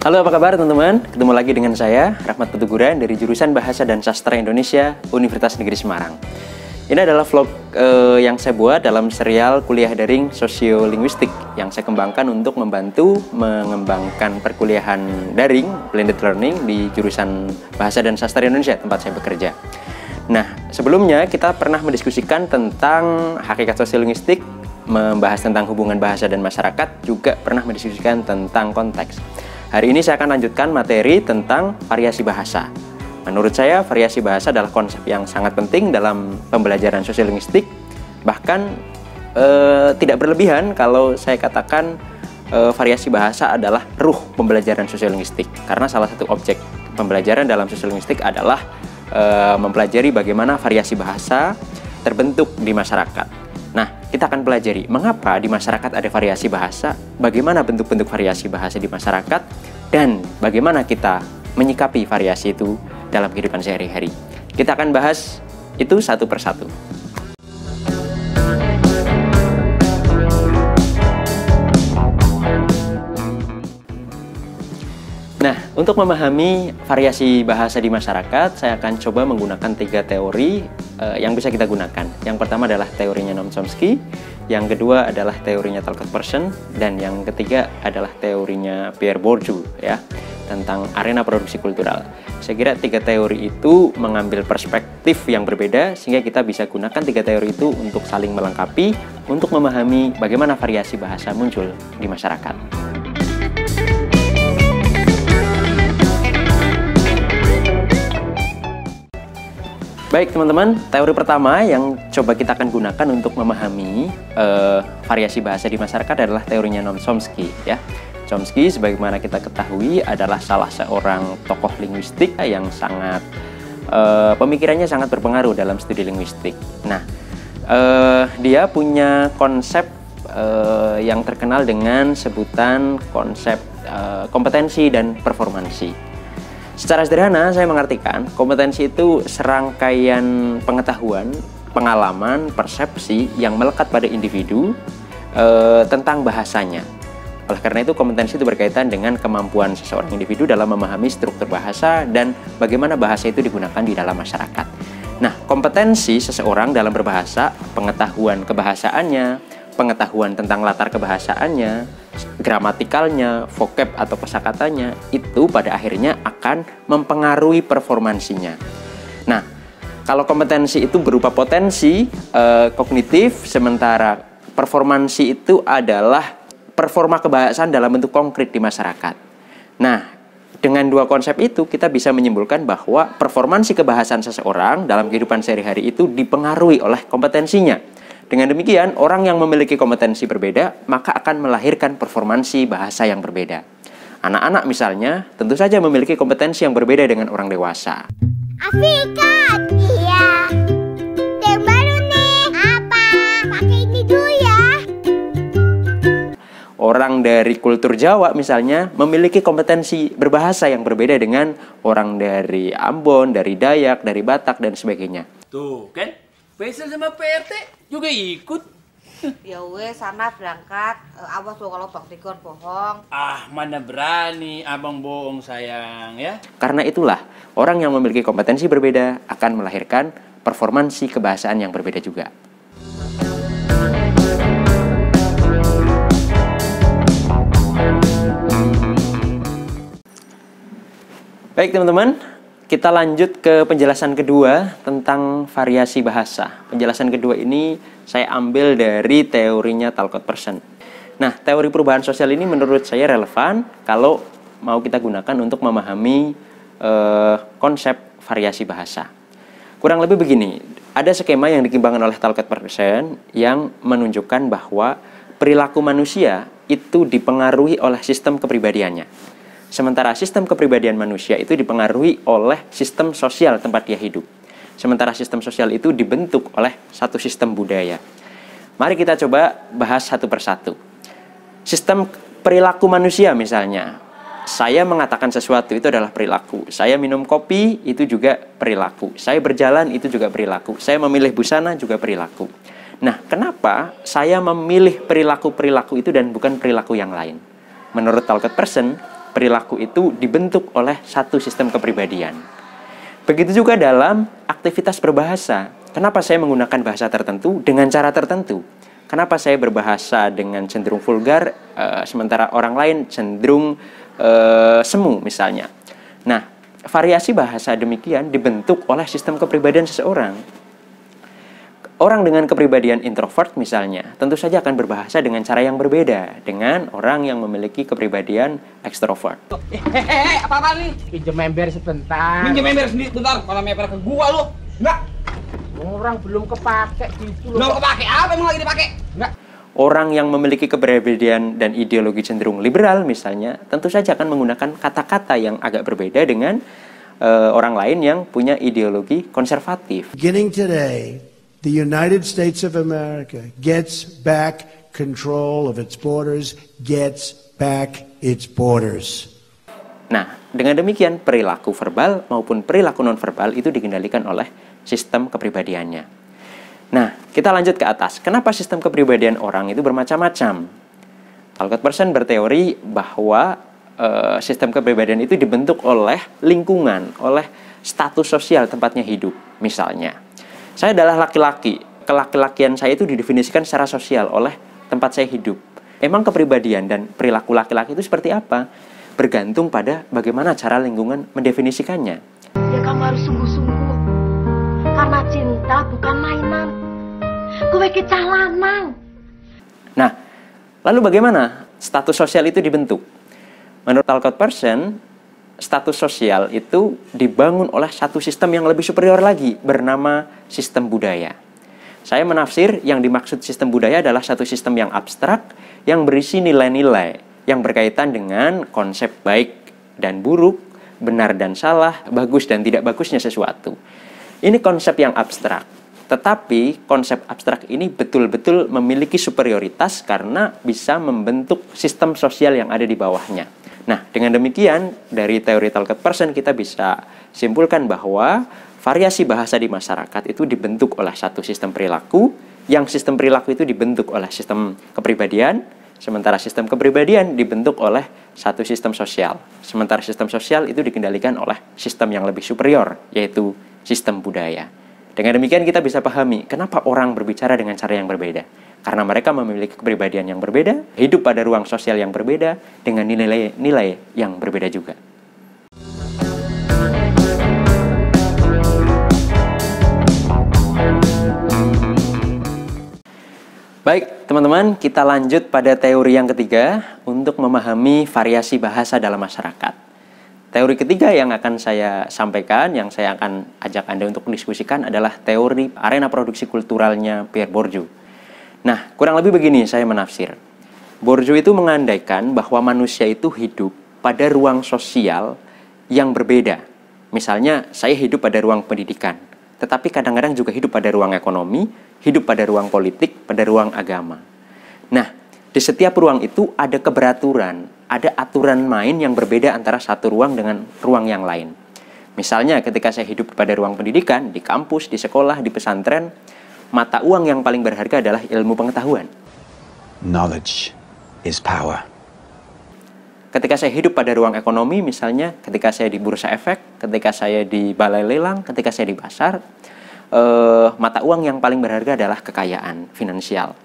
Halo, apa kabar teman-teman? Ketemu lagi dengan saya, Rahmat Petuguran dari jurusan Bahasa dan Sastra Indonesia, Universitas Negeri Semarang. Ini adalah vlog yang saya buat dalam serial kuliah daring sosiolinguistik yang saya kembangkan untuk membantu mengembangkan perkuliahan daring, blended learning di jurusan Bahasa dan Sastra Indonesia, tempat saya bekerja. Nah, sebelumnya kita pernah mendiskusikan tentang hakikat sosiolinguistik, membahas tentang hubungan bahasa dan masyarakat, juga pernah mendiskusikan tentang konteks. Hari ini saya akan lanjutkan materi tentang variasi bahasa. Menurut saya, variasi bahasa adalah konsep yang sangat penting dalam pembelajaran sosiolinguistik. Bahkan tidak berlebihan kalau saya katakan variasi bahasa adalah ruh pembelajaran sosiolinguistik. Karena salah satu objek pembelajaran dalam sosiolinguistik adalah mempelajari bagaimana variasi bahasa terbentuk di masyarakat. Nah, kita akan pelajari mengapa di masyarakat ada variasi bahasa, bagaimana bentuk-bentuk variasi bahasa di masyarakat, dan bagaimana kita menyikapi variasi itu dalam kehidupan sehari-hari. Kita akan bahas itu satu persatu. Nah, untuk memahami variasi bahasa di masyarakat, saya akan coba menggunakan 3 teori yang bisa kita gunakan. Yang pertama adalah teorinya Noam Chomsky, yang kedua adalah teorinya Talcott-Persson, dan yang ketiga adalah teorinya Pierre Bourdieu, ya, tentang arena produksi kultural. Saya kira 3 teori itu mengambil perspektif yang berbeda, sehingga kita bisa gunakan 3 teori itu untuk saling melengkapi, untuk memahami bagaimana variasi bahasa muncul di masyarakat. Baik teman-teman, teori pertama yang coba kita akan gunakan untuk memahami variasi bahasa di masyarakat adalah teorinya Noam Chomsky, ya. Chomsky, sebagaimana kita ketahui, adalah salah seorang tokoh linguistik yang sangat pemikirannya sangat berpengaruh dalam studi linguistik. Nah, dia punya konsep yang terkenal dengan sebutan konsep kompetensi dan performansi. Secara sederhana, saya mengartikan kompetensi itu serangkaian pengetahuan, pengalaman, persepsi yang melekat pada individu tentang bahasanya. Oleh karena itu, kompetensi itu berkaitan dengan kemampuan seseorang individu dalam memahami struktur bahasa dan bagaimana bahasa itu digunakan di dalam masyarakat. Nah, kompetensi seseorang dalam berbahasa, pengetahuan kebahasaannya, pengetahuan tentang latar kebahasaannya, gramatikalnya, vocab atau kosakatanya, itu pada akhirnya akan mempengaruhi performansinya. Nah, kalau kompetensi itu berupa potensi kognitif, sementara performansi itu adalah performa kebahasaan dalam bentuk konkret di masyarakat. Nah, dengan 2 konsep itu kita bisa menyimpulkan bahwa performansi kebahasaan seseorang dalam kehidupan sehari-hari itu dipengaruhi oleh kompetensinya. Dengan demikian, orang yang memiliki kompetensi berbeda, maka akan melahirkan performansi bahasa yang berbeda. Anak-anak misalnya, tentu saja memiliki kompetensi yang berbeda dengan orang dewasa. Afikat, iya. Yang baru nih. Apa? Pakai ini dulu ya. Orang dari kultur Jawa misalnya, memiliki kompetensi berbahasa yang berbeda dengan orang dari Ambon, dari Dayak, dari Batak, dan sebagainya. Tuh kan, Faisal sama PRT juga ikut. Ya wes, sana berangkat. Awas lo kalau Bang Tigor bohong. Ah, mana berani abang bohong sayang ya. Karena itulah, orang yang memiliki kompetensi berbeda akan melahirkan performansi kebahasaan yang berbeda juga. Baik teman-teman, kita lanjut ke penjelasan kedua tentang variasi bahasa. Penjelasan kedua ini saya ambil dari teorinya Talcott-Persson. Nah, teori perubahan sosial ini menurut saya relevan kalau mau kita gunakan untuk memahami konsep variasi bahasa. Kurang lebih begini, ada skema yang dikembangkan oleh Talcott-Persson yang menunjukkan bahwa perilaku manusia itu dipengaruhi oleh sistem kepribadiannya. Sementara sistem kepribadian manusia itu dipengaruhi oleh sistem sosial tempat dia hidup. Sementara sistem sosial itu dibentuk oleh satu sistem budaya. Mari kita coba bahas satu persatu. Sistem perilaku manusia misalnya. Saya mengatakan sesuatu itu adalah perilaku. Saya minum kopi itu juga perilaku. Saya berjalan itu juga perilaku. Saya memilih busana juga perilaku. Nah, kenapa saya memilih perilaku-perilaku itu dan bukan perilaku yang lain? Menurut Talcott-Persson, perilaku itu dibentuk oleh satu sistem kepribadian. Begitu juga dalam aktivitas berbahasa. Kenapa saya menggunakan bahasa tertentu dengan cara tertentu? Kenapa saya berbahasa dengan cenderung vulgar, sementara orang lain cenderung semu misalnya. Nah, variasi bahasa demikian dibentuk oleh sistem kepribadian seseorang. Orang dengan kepribadian introvert misalnya, tentu saja akan berbahasa dengan cara yang berbeda dengan orang yang memiliki kepribadian ekstrovert. Apa-apa nih? Pinjem ember sebentar. Minjem ember sendiri bentar, malah meper ke gua lu. Enggak. Orang belum kepake gitu loh. Belum kepake apa emang lagi dipakai? Enggak. Orang yang memiliki kepribadian dan ideologi cenderung liberal misalnya, tentu saja akan menggunakan kata-kata yang agak berbeda dengan orang lain yang punya ideologi konservatif. Beginning today, the United States of America gets back control of its borders, gets back its borders. Nah, dengan demikian perilaku verbal maupun perilaku nonverbal itu dikendalikan oleh sistem kepribadiannya. Nah, kita lanjut ke atas. Kenapa sistem kepribadian orang itu bermacam-macam? Talcott Persson berteori bahwa sistem kepribadian itu dibentuk oleh lingkungan, oleh status sosial tempatnya hidup. Misalnya, saya adalah laki-laki. Kelaki-lakian saya itu didefinisikan secara sosial oleh tempat saya hidup. Emang kepribadian dan perilaku laki-laki itu seperti apa? Bergantung pada bagaimana cara lingkungan mendefinisikannya. Ya kamu harus sungguh-sungguh. Karena cinta bukan mainan. Kowe ki cah lanang. Nah, lalu bagaimana status sosial itu dibentuk? Menurut Talcott Persson, status sosial itu dibangun oleh satu sistem yang lebih superior lagi, bernama sistem budaya. Saya menafsir yang dimaksud sistem budaya adalah satu sistem yang abstrak, yang berisi nilai-nilai, yang berkaitan dengan konsep baik dan buruk, benar dan salah, bagus dan tidak bagusnya sesuatu. Ini konsep yang abstrak. Tetapi konsep abstrak ini betul-betul memiliki superioritas karena bisa membentuk sistem sosial yang ada di bawahnya. Nah, dengan demikian dari teori Talcott Persson kita bisa simpulkan bahwa variasi bahasa di masyarakat itu dibentuk oleh satu sistem perilaku, yang sistem perilaku itu dibentuk oleh sistem kepribadian, sementara sistem kepribadian dibentuk oleh satu sistem sosial. Sementara sistem sosial itu dikendalikan oleh sistem yang lebih superior, yaitu sistem budaya. Dengan demikian kita bisa pahami kenapa orang berbicara dengan cara yang berbeda. Karena mereka memiliki kepribadian yang berbeda, hidup pada ruang sosial yang berbeda, dengan nilai-nilai yang berbeda juga. Baik, teman-teman, kita lanjut pada teori yang ketiga untuk memahami variasi bahasa dalam masyarakat. Teori ketiga yang akan saya sampaikan, yang saya akan ajak Anda untuk mendiskusikan adalah teori arena produksi kulturalnya Pierre Bourdieu. Nah, kurang lebih begini saya menafsir. Bourdieu itu mengandaikan bahwa manusia itu hidup pada ruang sosial yang berbeda. Misalnya, saya hidup pada ruang pendidikan, tetapi kadang-kadang juga hidup pada ruang ekonomi, hidup pada ruang politik, pada ruang agama. Nah, di setiap ruang itu ada keberaturan, ada aturan main yang berbeda antara satu ruang dengan ruang yang lain. Misalnya ketika saya hidup pada ruang pendidikan, di kampus, di sekolah, di pesantren, mata uang yang paling berharga adalah ilmu pengetahuan. Knowledge is power. Ketika saya hidup pada ruang ekonomi, misalnya ketika saya di bursa efek, ketika saya di balai lelang, ketika saya di pasar, mata uang yang paling berharga adalah kekayaan finansial.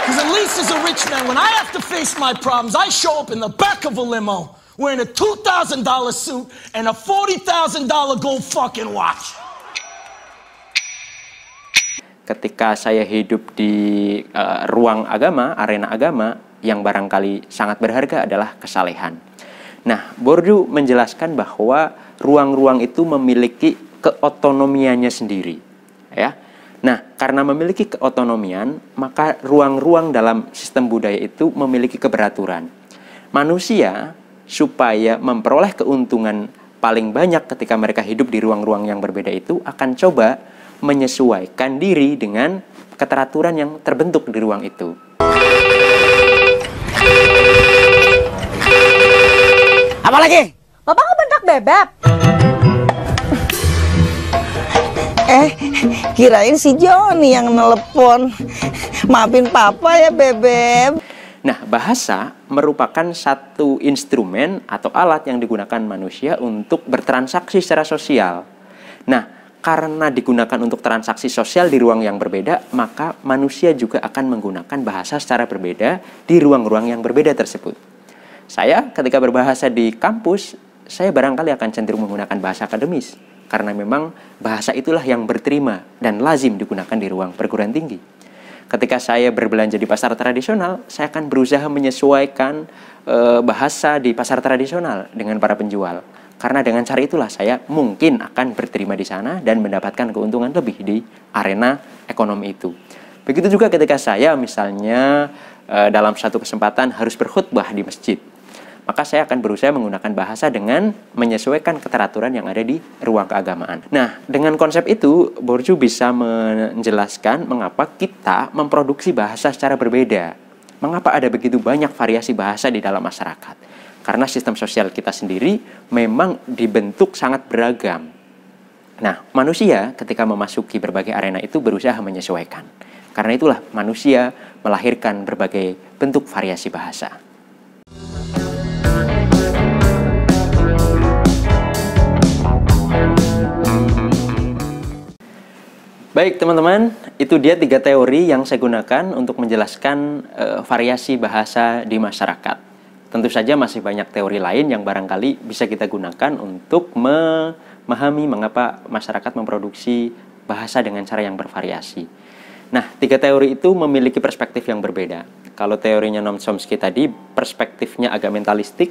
Because at least as a rich man, when I have to face my problems, I show up in the back of a limo wearing a $2,000 suit and a $40,000 gold fucking watch. Ketika saya hidup di ruang agama, arena agama, yang barangkali sangat berharga adalah kesalehan. Nah, Bourdieu menjelaskan bahwa ruang-ruang itu memiliki keotonomiannya sendiri, ya. Nah, karena memiliki keotonomian, maka ruang-ruang dalam sistem budaya itu memiliki keberaturan. Manusia, supaya memperoleh keuntungan paling banyak ketika mereka hidup di ruang-ruang yang berbeda itu, akan coba menyesuaikan diri dengan keteraturan yang terbentuk di ruang itu. Apa lagi? Bapak ngebentak bebek. Kirain si Joni yang nelepon. Maafin papa ya, Bebek. Nah, bahasa merupakan satu instrumen atau alat yang digunakan manusia untuk bertransaksi secara sosial. Nah, karena digunakan untuk transaksi sosial di ruang yang berbeda, maka manusia juga akan menggunakan bahasa secara berbeda di ruang-ruang yang berbeda tersebut. Saya ketika berbahasa di kampus, saya barangkali akan cenderung menggunakan bahasa akademis, karena memang bahasa itulah yang berterima dan lazim digunakan di ruang perguruan tinggi. Ketika saya berbelanja di pasar tradisional, saya akan berusaha menyesuaikan bahasa di pasar tradisional dengan para penjual. Karena dengan cara itulah saya mungkin akan berterima di sana dan mendapatkan keuntungan lebih di arena ekonomi itu. Begitu juga ketika saya misalnya dalam satu kesempatan harus berkhutbah di masjid. Maka saya akan berusaha menggunakan bahasa dengan menyesuaikan keteraturan yang ada di ruang keagamaan. Nah, dengan konsep itu, Borju bisa menjelaskan mengapa kita memproduksi bahasa secara berbeda. Mengapa ada begitu banyak variasi bahasa di dalam masyarakat? Karena sistem sosial kita sendiri memang dibentuk sangat beragam. Nah, manusia ketika memasuki berbagai arena itu berusaha menyesuaikan. Karena itulah manusia melahirkan berbagai bentuk variasi bahasa. Baik teman-teman, itu dia 3 teori yang saya gunakan untuk menjelaskan variasi bahasa di masyarakat. Tentu saja masih banyak teori lain yang barangkali bisa kita gunakan untuk memahami mengapa masyarakat memproduksi bahasa dengan cara yang bervariasi. Nah, 3 teori itu memiliki perspektif yang berbeda. Kalau teorinya Noam Chomsky tadi, perspektifnya agak mentalistik,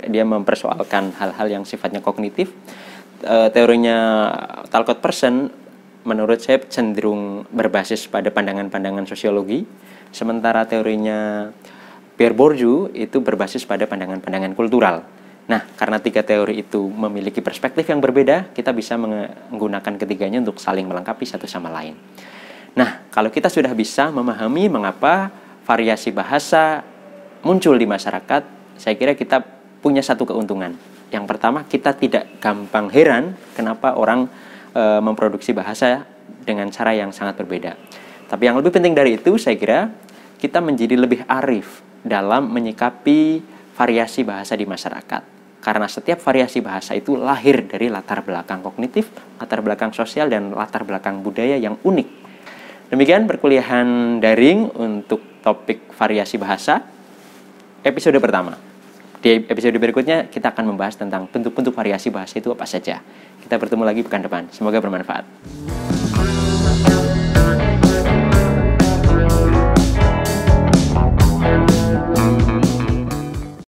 dia mempersoalkan hal-hal yang sifatnya kognitif. Teorinya Talcott Persson menurut saya cenderung berbasis pada pandangan-pandangan sosiologi, sementara teorinya Pierre Bourdieu itu berbasis pada pandangan-pandangan kultural. Nah, karena 3 teori itu memiliki perspektif yang berbeda, kita bisa menggunakan ketiganya untuk saling melengkapi satu sama lain. Nah, kalau kita sudah bisa memahami mengapa variasi bahasa muncul di masyarakat, saya kira kita punya satu keuntungan. Yang pertama, kita tidak gampang heran kenapa orang memproduksi bahasa dengan cara yang sangat berbeda. Tapi yang lebih penting dari itu, saya kira kita menjadi lebih arif dalam menyikapi variasi bahasa di masyarakat. Karena setiap variasi bahasa itu lahir dari latar belakang kognitif, latar belakang sosial, dan latar belakang budaya yang unik. Demikian perkuliahan daring untuk topik variasi bahasa, episode pertama. Di episode berikutnya kita akan membahas tentang bentuk-bentuk variasi bahasa itu apa saja. Kita bertemu lagi pekan depan. Semoga bermanfaat.